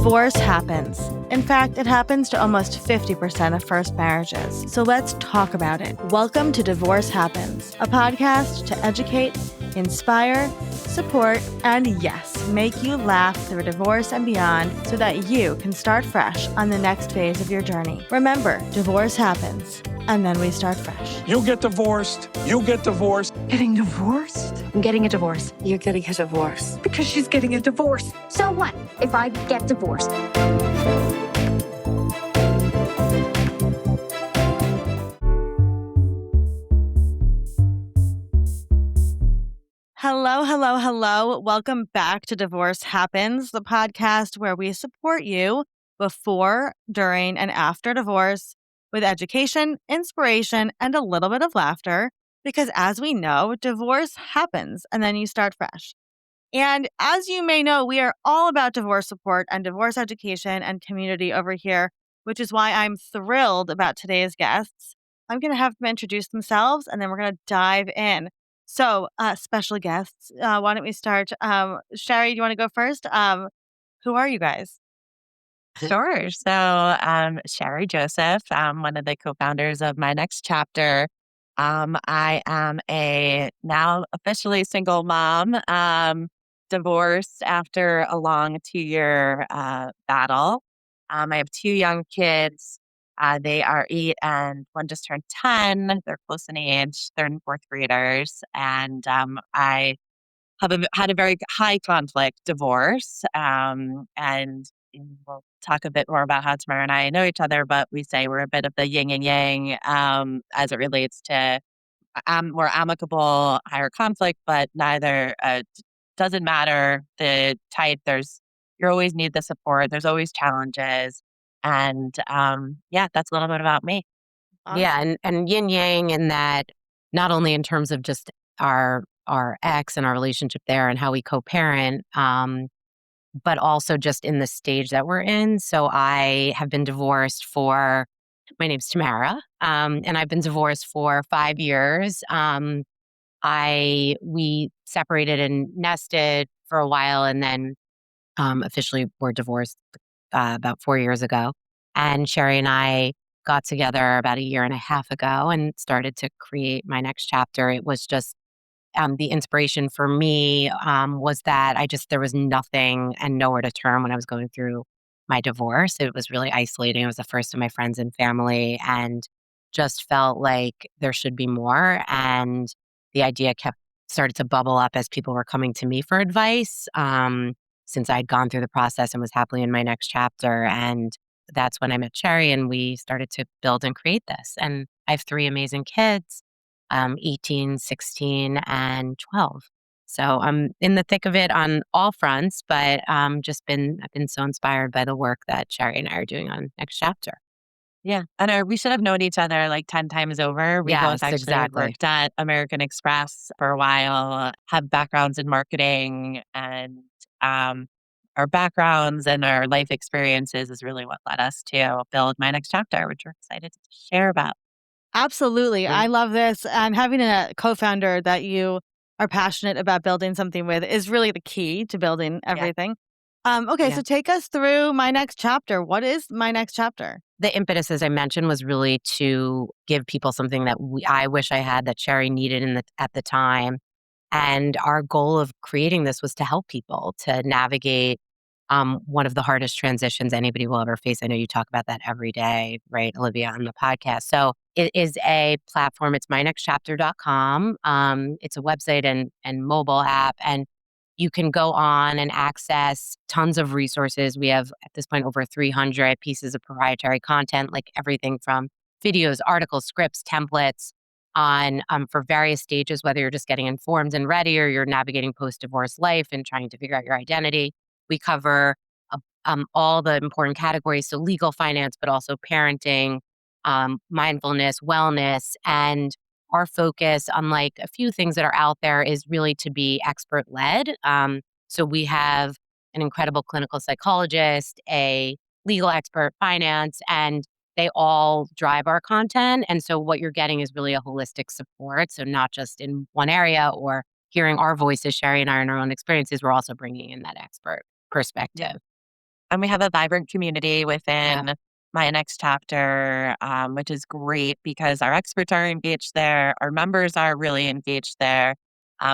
Divorce happens. In fact, it happens to almost 50% of first marriages. So let's talk about it. Welcome to Divorce Happens, a podcast to educate, inspire, support, and yes, make you laugh through divorce and beyond so that you can start fresh on the next phase of your journey. Remember, divorce happens, and then we start fresh. You'll get divorced. You'll get divorced. Getting divorced? I'm getting a divorce. You're getting a divorce. Because she's getting a divorce. So what if I get divorced? Hello. Welcome back to Divorce Happens, the podcast where we support you before, during, and after divorce with education, inspiration, and a little bit of laughter. Because as we know, divorce happens and then you start fresh. And as you may know, we are all about divorce support and divorce education and community over here, which is why I'm thrilled about today's guests. I'm going to have them introduce themselves and then we're going to dive in. So, special guests, why don't we start? Shari, do you want to go first? Who are you guys? Sure. So, Shari Joseph, I'm one of the co-founders of My Next Chapter. I am a now officially single mom, divorced after a long 2-year battle. I have 2 young kids. They are 8 and one just turned 10. They're close in age. They're in 4th graders. And I have had a very high conflict divorce. And we'll talk a bit more about how Tamara and I know each other, but we say we're a bit of the yin and yang as it relates to more amicable, higher conflict, but neither doesn't matter the type. You always need the support. There's always challenges. And that's a little bit about me. Awesome. Yeah, and yin yang in that not only in terms of just our ex and our relationship there and how we co-parent, but also just in the stage that we're in. So I have been divorced my name's Tamara, and I've been divorced for 5 years. We separated and nested for a while and then officially were divorced about 4 years ago. And Shari and I got together about 1.5 years ago and started to create My Next Chapter. It was just the inspiration for me was that there was nothing and nowhere to turn when I was going through my divorce. It was really isolating. It was the first of my friends and family and just felt like there should be more. And the idea started to bubble up as people were coming to me for advice since I'd gone through the process and was happily in my next chapter. And that's when I met Shari and we started to build and create this. And I have 3 amazing kids, 18, 16, and 12. So I'm in the thick of it on all fronts, but I've been so inspired by the work that Shari and I are doing on Next Chapter. Yeah. And we should have known each other like 10 times over. We both actually worked at American Express for a while, have backgrounds in marketing, and our backgrounds and our life experiences is really what led us to build My Next Chapter, which we're excited to share about. Absolutely. I love this. And having a co-founder that you are passionate about building something with is really the key to building everything. So take us through My Next Chapter. What is My Next Chapter? The impetus, as I mentioned, was really to give people something that I wish I had that Shari needed at the time. And our goal of creating this was to help people to navigate one of the hardest transitions anybody will ever face. I know you talk about that every day, right, Olivia, on the podcast. So it is a platform. It's mynextchapter.com. It's a website and mobile app. And you can go on and access tons of resources. We have, at this point, over 300 pieces of proprietary content, like everything from videos, articles, scripts, templates on for various stages, whether you're just getting informed and ready or you're navigating post-divorce life and trying to figure out your identity. We cover all the important categories, so legal, finance, but also parenting, mindfulness, wellness, and our focus, unlike a few things that are out there, is really to be expert-led. So we have an incredible clinical psychologist, a legal expert, finance, and they all drive our content. And so what you're getting is really a holistic support. So not just in one area or hearing our voices, Shari and I, in our own experiences, we're also bringing in that expert perspective. And we have a vibrant community Yeah. within my next chapter, which is great because our experts are engaged there. Our members are really engaged there.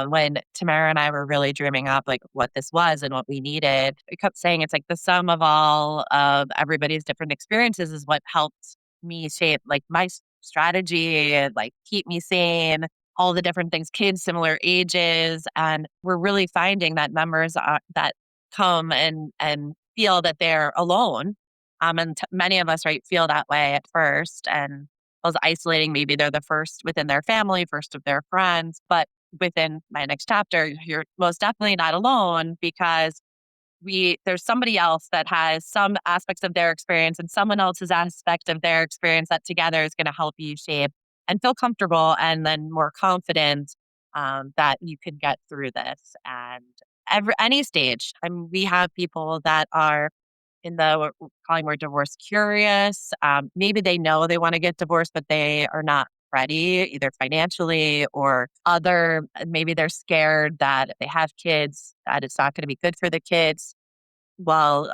When Tamara and I were really dreaming up like what this was and what we needed, we kept saying it's like the sum of all of everybody's different experiences is what helped me shape like my strategy and like keep me sane, all the different things, kids similar ages. And we're really finding that members that come and feel that they're alone. And many of us, right, feel that way at first and feels isolating. Maybe they're the first within their family, first of their friends. But within my next chapter, you're most definitely not alone because there's somebody else that has some aspects of their experience and someone else's aspect of their experience that together is going to help you shape and feel comfortable and then more confident that you can get through this and any stage. I mean, we have people that are in the what we're calling more divorce curious. Maybe they know they want to get divorced, but they are not ready, either financially or other. Maybe they're scared that if they have kids, that it's not going to be good for the kids. Well,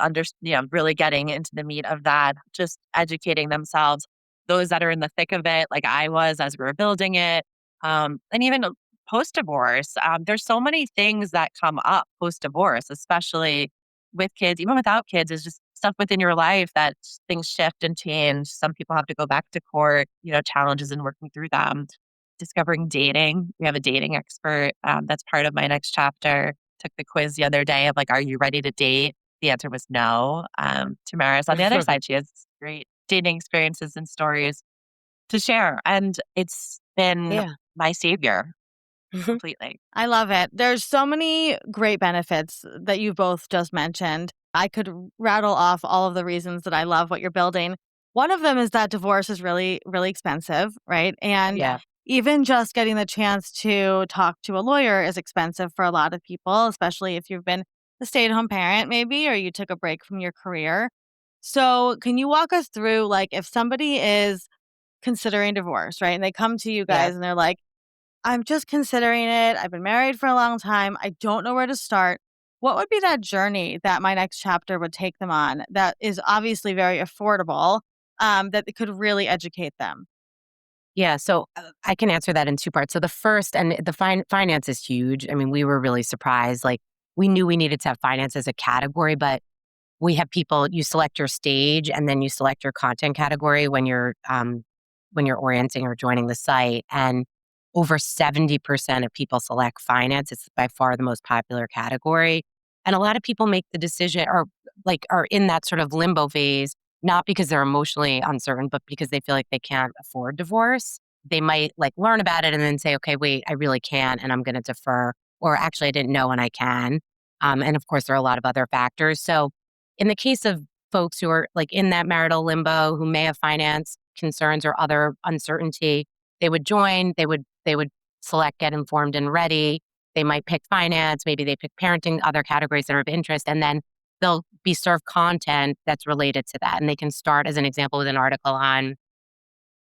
really getting into the meat of that, just educating themselves. Those that are in the thick of it, like I was as we were building it, and even post divorce. There's so many things that come up post divorce, especially with kids, even without kids. Is just stuff within your life that things shift and change. Some people have to go back to court. Challenges in working through them. Discovering dating. We have a dating expert that's part of my next chapter. Took the quiz the other day of like, are you ready to date? The answer was no. Tamara's on the other side. She has great dating experiences and stories to share. And it's been Yeah. my savior completely. I love it. There's so many great benefits that you both just mentioned. I could rattle off all of the reasons that I love what you're building. One of them is that divorce is really, really expensive, right? And Yeah. even just getting the chance to talk to a lawyer is expensive for a lot of people, especially if you've been a stay at home parent, maybe, or you took a break from your career. So, can you walk us through, like, if somebody is considering divorce, right? And they come to you Yeah. guys and they're like, I'm just considering it. I've been married for a long time. I don't know where to start. What would be that journey that my next chapter would take them on that is obviously very affordable, that it could really educate them? Yeah, so I can answer that in two parts. So the first, and the finance is huge. I mean, we were really surprised. Like, we knew we needed to have finance as a category, but we have people. You select your stage, and then you select your content category when you're orienting or joining the site. And over 70% of people select finance. It's by far the most popular category, and a lot of people make the decision, or like are in that sort of limbo phase, not because they're emotionally uncertain, but because they feel like they can't afford divorce. They might like learn about it and then say, okay, wait, I really can, and I'm going to defer. Or actually, I didn't know and I can. And of course, there are a lot of other factors. So, in the case of folks who are like in that marital limbo, who may have finance concerns or other uncertainty, they would join. They would select get informed and ready. They might pick finance. Maybe they pick parenting, other categories that are of interest, and then they'll be served content that's related to that. And they can start, as an example, with an article on,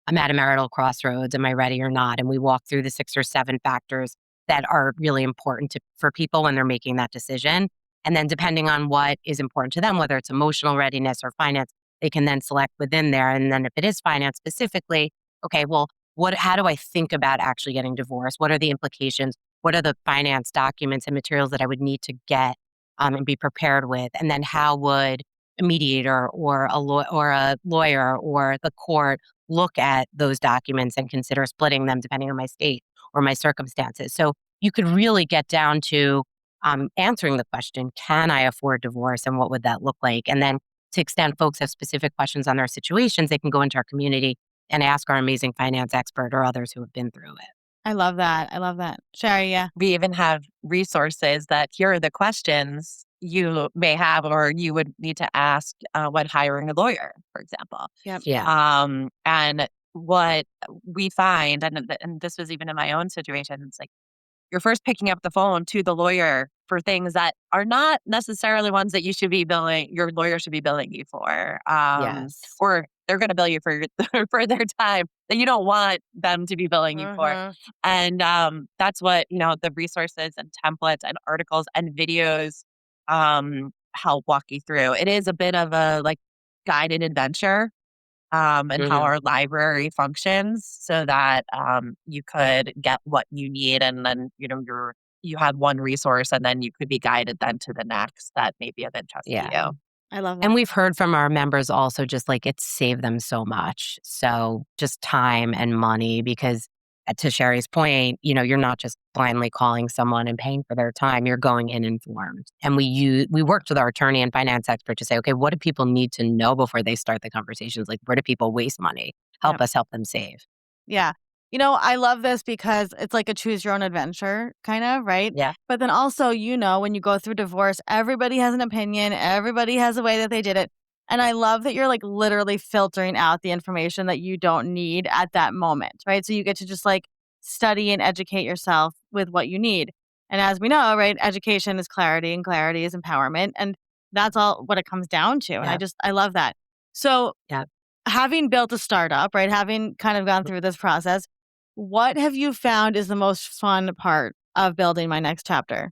I'm at a marital crossroads. Am I ready or not? And we walk through the 6 or 7 factors that are really important for people when they're making that decision. And then, depending on what is important to them, whether it's emotional readiness or finance, they can then select within there. And then, if it is finance specifically, okay, well, how do I think about actually getting divorced? What are the implications? What are the finance documents and materials that I would need to get and be prepared with? And then, how would a mediator or a lawyer or the court look at those documents and consider splitting them depending on my state or my circumstances? So you could really get down to answering the question, can I afford divorce and what would that look like? And then, to the extent folks have specific questions on their situations, they can go into our community and ask our amazing finance expert or others who have been through it. I love that. I love that. Sherry, yeah. We even have resources that here are the questions you may have or you would need to ask when hiring a lawyer, for example. Yep. Yeah. And what we find, and this was even in my own situation, it's like you're first picking up the phone to the lawyer for things that are not necessarily ones that your lawyer should be billing you for. Yes. Or they're going to bill you for for their time that you don't want them to be billing you for. Mhm. And that's what, the resources and templates and articles and videos help walk you through. It is a bit of a like guided adventure and how Mhm. our library functions so that you could get what you need and then, you have one resource and then you could be guided then to the next that may be of interest to Yeah. you. I love And that. we've heard from our members also just like it's saved them so much. So just time and money because to Sherry's point, you're not just blindly calling someone and paying for their time. You're going in informed. And we worked with our attorney and finance expert to say, okay, what do people need to know before they start the conversations? Like where do people waste money? Help Yep. us help them save. Yeah. I love this because it's like a choose your own adventure kind of, right? Yeah. But then also, when you go through divorce, everybody has an opinion, everybody has a way that they did it. And I love that you're like literally filtering out the information that you don't need at that moment, right? So you get to just like study and educate yourself with what you need. And as we know, right, education is clarity and clarity is empowerment. And that's all what it comes down to. And Yeah. I love that. So Yeah. having built a startup, right, having kind of gone through this process, what have you found is the most fun part of building my next chapter?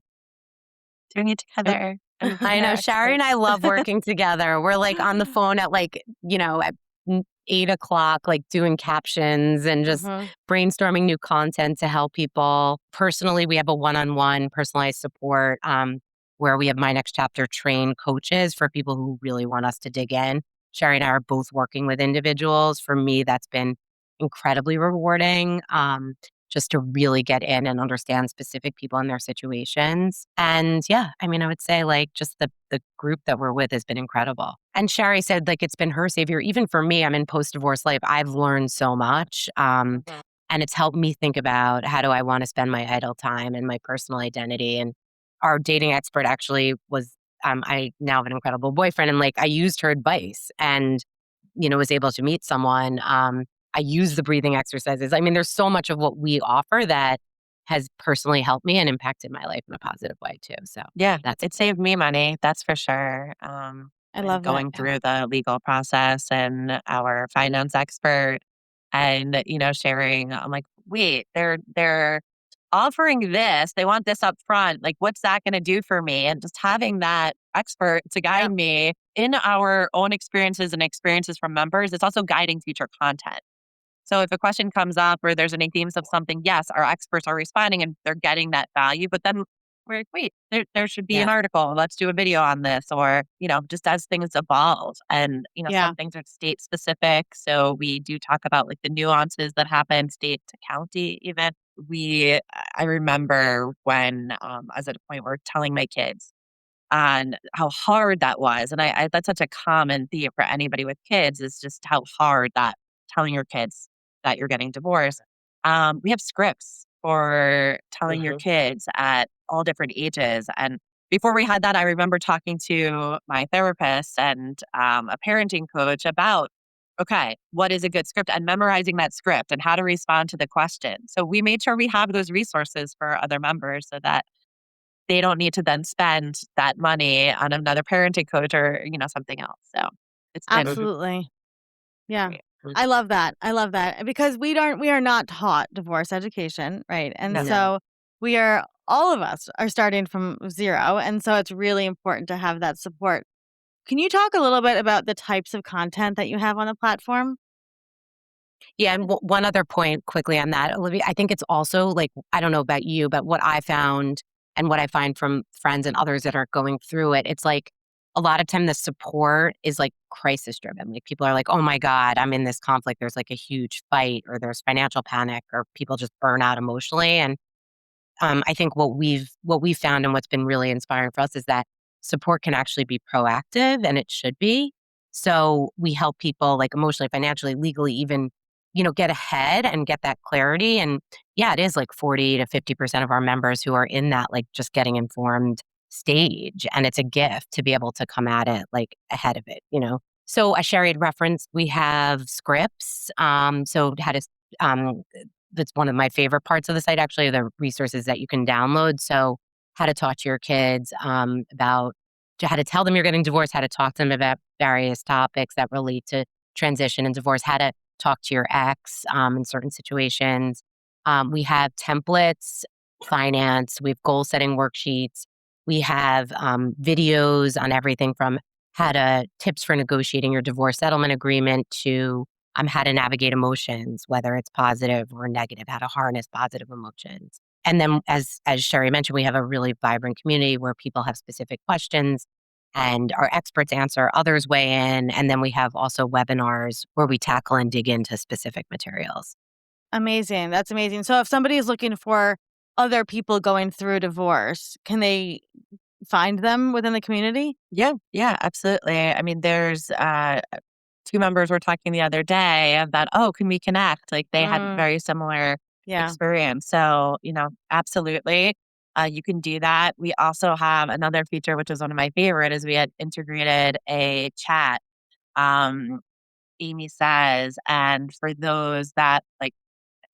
Doing it together. I know Shari and I love working together. We're like on the phone at at 8 o'clock, like doing captions and just Mhm. brainstorming new content to help people. Personally, we have a one-on-one personalized support where we have My Next Chapter trained coaches for people who really want us to dig in. Shari and I are both working with individuals. For me, that's been incredibly rewarding. Just to really get in and understand specific people and their situations. And yeah, I mean, I would say like just the group that we're with has been incredible. And Shari said like it's been her savior. Even for me, I'm in post-divorce life. I've learned so much. And it's helped me think about how do I want to spend my idle time and my personal identity. And our dating expert actually was I now have an incredible boyfriend and like I used her advice and was able to meet someone. I use the breathing exercises. I mean, there's so much of what we offer that has personally helped me and impacted my life in a positive way too. So Yeah, that's it saved me money, that's for sure. I And love that. going through the legal process and our finance expert and, sharing, I'm like, wait, they're offering this, they want this up front. Like, what's that going to do for me? And just having that expert to guide Yep. me in our own experiences and experiences from members, it's also guiding future content. So if a question comes up or there's any themes of something, yes, our experts are responding and they're getting that value. But then we're like, wait, there should be an yeah, article. Let's do a video on this. Or, just as things evolve. And, Yeah. some things are state specific. So we do talk about like the nuances that happen state to county even. I remember when I was at a point where telling my kids on how hard that was. And I that's such a common theme for anybody with kids is just how hard that telling your kids that you're getting divorced. We have scripts for telling your hmm kids at all different ages. And before we had that, I remember talking to my therapist and a parenting coach about, okay, what is a good script and memorizing that script and how to respond to the question. So we made sure we have those resources for other members so that they don't need to then spend that money on another parenting coach or, something else. So it's been Absolutely. Yeah. great. I love that. I love that because we are not taught divorce education, right? And No. no, so all of us are starting from zero. And so it's really important to have that support. Can you talk a little bit about the types of content that you have on the platform? yeah. And one other point quickly on that, Olivia, I think it's also like I don't know about you, but what I found and what I find from friends and others that are going through it, it's like a lot of time the support is like crisis driven. Like people are like, oh my God, I'm in this conflict. There's like a huge fight or there's financial panic or people just burn out emotionally. And I think what we've found and what's been really inspiring for us is that support can actually be proactive and it should be. So we help people like emotionally, financially, legally, even get ahead and get that clarity. And yeah, it is like 40 to 50% of our members who are in that like just getting informed stage, and it's a gift to be able to come at it like ahead of it. So a shared reference, we have scripts. So how to um, that's one of my favorite parts of the site, actually, the resources that you can download. So, how to talk to your kids about how to tell them you're getting divorced, how to talk to them about various topics that relate to transition and divorce, how to talk to your ex in certain situations. We have templates, finance, we have goal setting worksheets. We have videos on everything from how to tips for negotiating your divorce settlement agreement to how to navigate emotions, whether it's positive or negative, how to harness positive emotions. And then, as Sherry mentioned, we have a really vibrant community where people have specific questions and our experts answer, others weigh in. And then we have also webinars where we tackle and dig into specific materials. Amazing. That's amazing. So if somebody is looking for other people going through divorce, can they find them within the community? Yeah, yeah, absolutely. I mean, there's two members were talking the other day about, oh, can we connect? Like they had Mm, very similar yeah. experience. So, absolutely. You can do that. We also have another feature, which is one of my favorite, is we had integrated a chat. Um, Amy says, and for those that like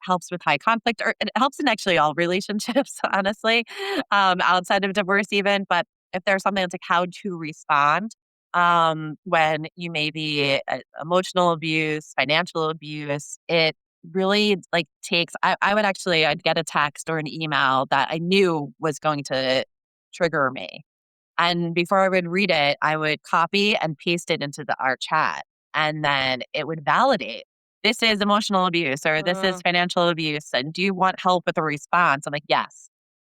helps with high conflict, or it helps in actually all relationships, honestly, outside of divorce, even. But if there's something that's like how to respond when you may be emotional abuse, financial abuse, it really like takes. I would actually I'd get a text or an email that I knew was going to trigger me, and before I would read it, I would copy and paste it into our chat. And then it would validate this is emotional abuse or this is Mm, financial abuse. And do you want help with a response? I'm like, yes.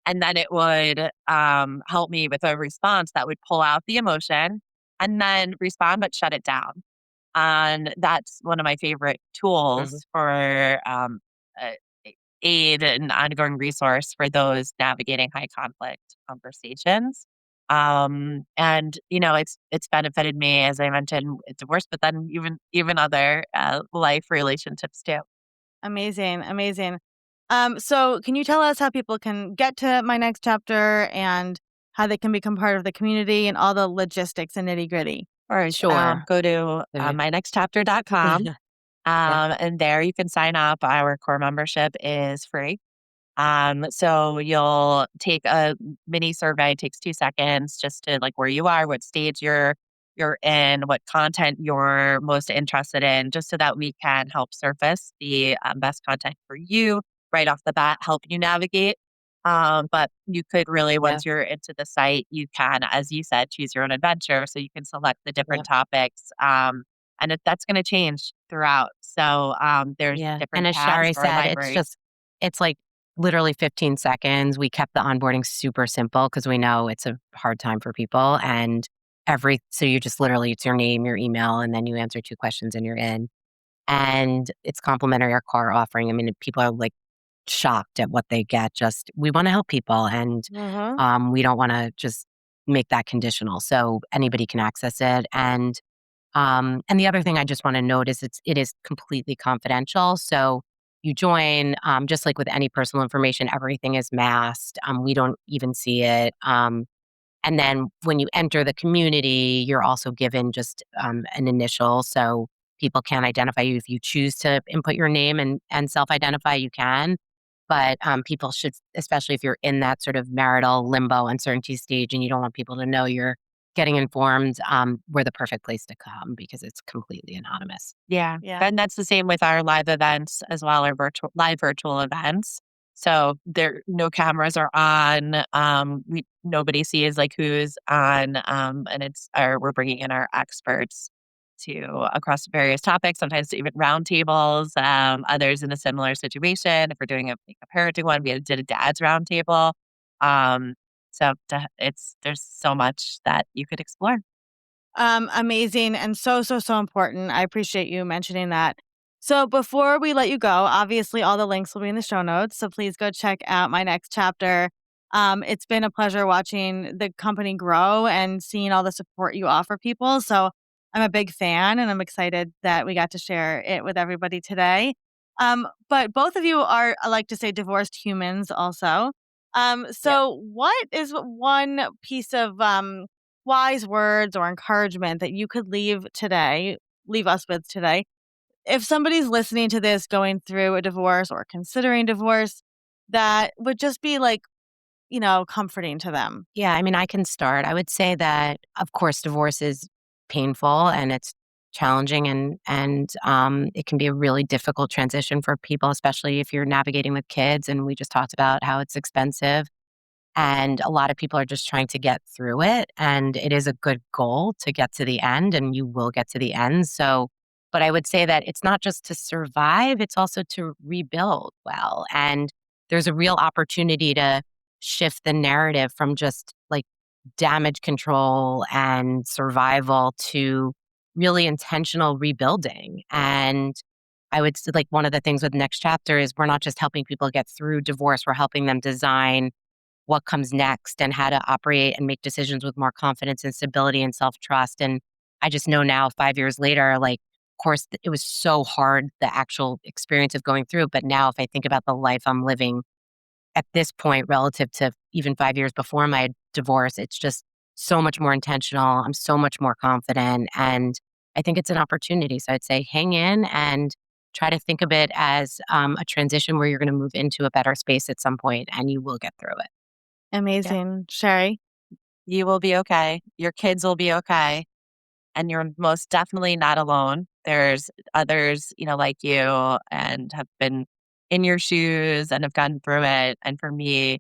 And then it would help me with a response that would pull out the emotion and then respond, but shut it down. And that's one of my favorite Mhm. tools for uh, aid and ongoing resource for those navigating high conflict conversations. And it's benefited me as I mentioned with divorce, but then even other life relationships too. amazing. Amazing. So can you tell us how people can get to my next chapter and how they can become part of the community and all the logistics and nitty gritty? Of course, Sure. go to Uh, mynextchapter.com, yeah. and there you can sign up. Our core membership is free. So you'll take a mini survey, it takes 2 seconds just to like where you are, what stage you're in, what content you're most interested in, just so that we can help surface the best content for you right off the bat, help you navigate. But you could really, Yeah. once you're into the site, you can, as you said, choose your own adventure. So you can select the Yeah. different topics. And that's going to change throughout. So there's Yeah. And different as tabs Shari for our said, library. it's like literally 15 seconds. We kept the onboarding super simple because we know it's a hard time for people. And so you just literally, it's your name, your email, and then you answer 2 questions and you're in. And it's complimentary our car offering. I mean, people are like shocked at what they get. Just, we want to help people and Mm-hmm. we don't want to just make that conditional. So anybody can access it. And the other thing I just want to note is it is completely confidential. So you join, just like with any personal information, everything is masked. We don't even see it. And then when you enter the community, you're also given just an initial, so people can identify you if you choose to input your name and self-identify. You can, but people should, especially if you're in that sort of marital limbo uncertainty stage, and you don't want people to know you're getting informed. We're the perfect place to come because it's completely anonymous. Yeah, Yeah. and that's the same with our live events as well, our virtual events. So there no cameras are on, nobody sees, like, who's on, and we're bringing in our experts to across various topics, sometimes even roundtables, others in a similar situation. If we're doing a parenting one, we did a dad's roundtable. Um, so there's so much that you could explore. Amazing and so, so, so important. I appreciate you mentioning that. So before we let you go, obviously all the links will be in the show notes. So please go check out my next chapter. It's been a pleasure watching the company grow and seeing all the support you offer people. So I'm a big fan and I'm excited that we got to share it with everybody today. But both of you are, I like to say, divorced humans also. Yeah. So what is one piece of wise words or encouragement that you could leave us with today? If somebody's listening to this going through a divorce or considering divorce, that would just be like, comforting to them. Yeah, I mean, I can start. I would say that, of course, divorce is painful and it's challenging, and it can be a really difficult transition for people, especially if you're navigating with kids. And we just talked about how it's expensive. And a lot of people are just trying to get through it. And it is a good goal to get to the end, and you will get to the end. So, but I would say that it's not just to survive, it's also to rebuild well. And there's a real opportunity to shift the narrative from just like damage control and survival to really intentional rebuilding. And I would say, like, one of the things with next chapter is we're not just helping people get through divorce, we're helping them design what comes next and how to operate and make decisions with more confidence and stability and self-trust. And I just know now, 5 years later, like, of course, it was so hard, the actual experience of going through it. But now if I think about the life I'm living at this point relative to even 5 years before my divorce, it's just so much more intentional. I'm so much more confident. And I think it's an opportunity. So I'd say hang in and try to think of it as a transition where you're going to move into a better space at some point, and you will get through it. Yeah. Amazing. Shari? You will be okay. Your kids will be okay. And you're most definitely not alone. There's others, like you and have been in your shoes and have gone through it. And for me,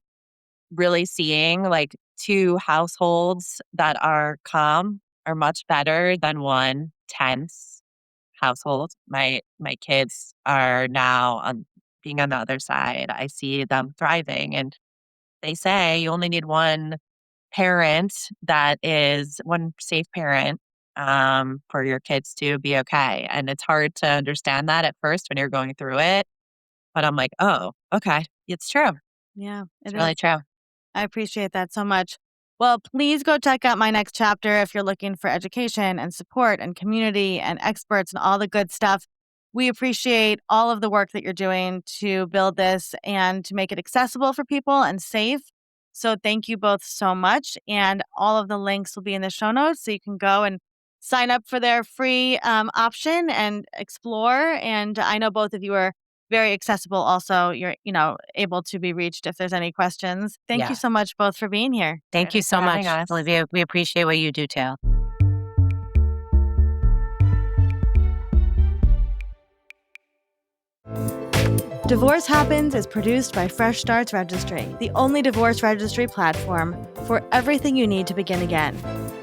really seeing like two households that are calm are much better than one tense household. My kids are now on being on the other side. I see them thriving, and they say you only need one parent that is one safe parent for your kids to be okay. And it's hard to understand that at first when you're going through it. But I'm like, oh, okay. It's true. Yeah, It's it really is. true. I appreciate that so much. Well, please go check out my next chapter if you're looking for education and support and community and experts and all the good stuff. We appreciate all of the work that you're doing to build this and to make it accessible for people and safe. So thank you both so much. And all of the links will be in the show notes, so you can go and sign up for their free option and explore. And I know both of you are very accessible also. You're, able to be reached if there's any questions. Thank you Yeah. so much both for being here. Thank you Thanks for so having much, us. Olivia. We appreciate what you do too. Divorce Happens is produced by Fresh Starts Registry, the only divorce registry platform for everything you need to begin again,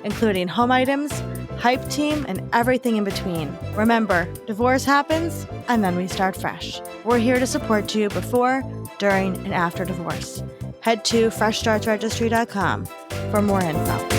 including home items, hype team, and everything in between. Remember, divorce happens, and then we start fresh. We're here to support you before, during, and after divorce. Head to freshstartsregistry.com for more info.